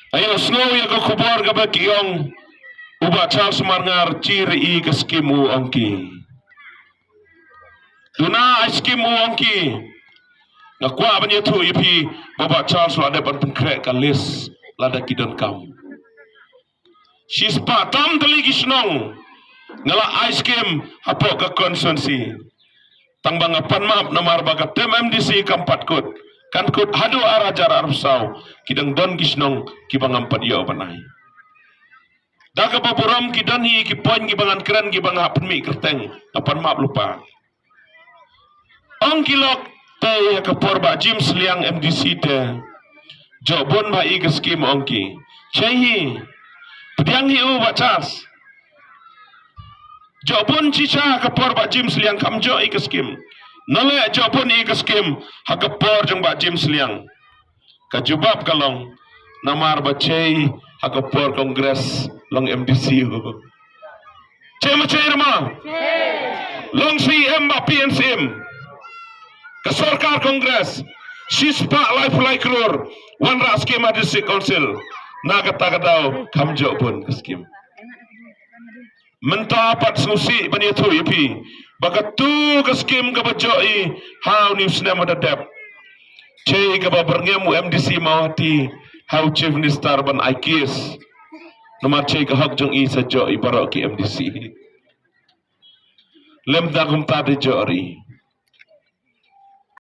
Ayo snow ya ko kubor ka ba kiyong uba Charles Marngar ciri ke skimu ongki. Duna skimu ongki. Ngakwa banyak tu ipi baba Charles lada ban krek kalis lada kidon kam. Sispa tam tali kisnong ngala ice cream apa ke konsensi. Tangbang apan maaf namar bagat tem MDC kampat kut. Kan kut hadu arajar arusau kidang don kisnong kibang ampat yo panai. Daga baburam kidan hi kipoin kibangan keren kibang hapen mi kerteng apan maaf lupa. Ong kilok te kapor ba Jim Sliang MDC te jobon ba i ke skim ongki. Chehi pediang hi u bacas. Jobon cica kapor ba Jim Sliang kamjo i ke skim. Nole jobon i ke skim hakapor jeng ba Jim Sliang. Kajubab kalong namar ba chei hakapor kongres long MDC u. Chei ma chei rama? Long CM ba PNCM. Ke Sarkar Kongres Sispa Life Laikrur Wanra Skema District Council Nagatagadaw Kamjo pun ke skim. Mentapat susi bani tu ipi bagatu ke skim ke bajoi how news nama dadap cei ke baberngemu MDC mawati how chief minister ban IKS nomor cei ke hak jong i sajo ibarak ki MDC lem dagum tadi jori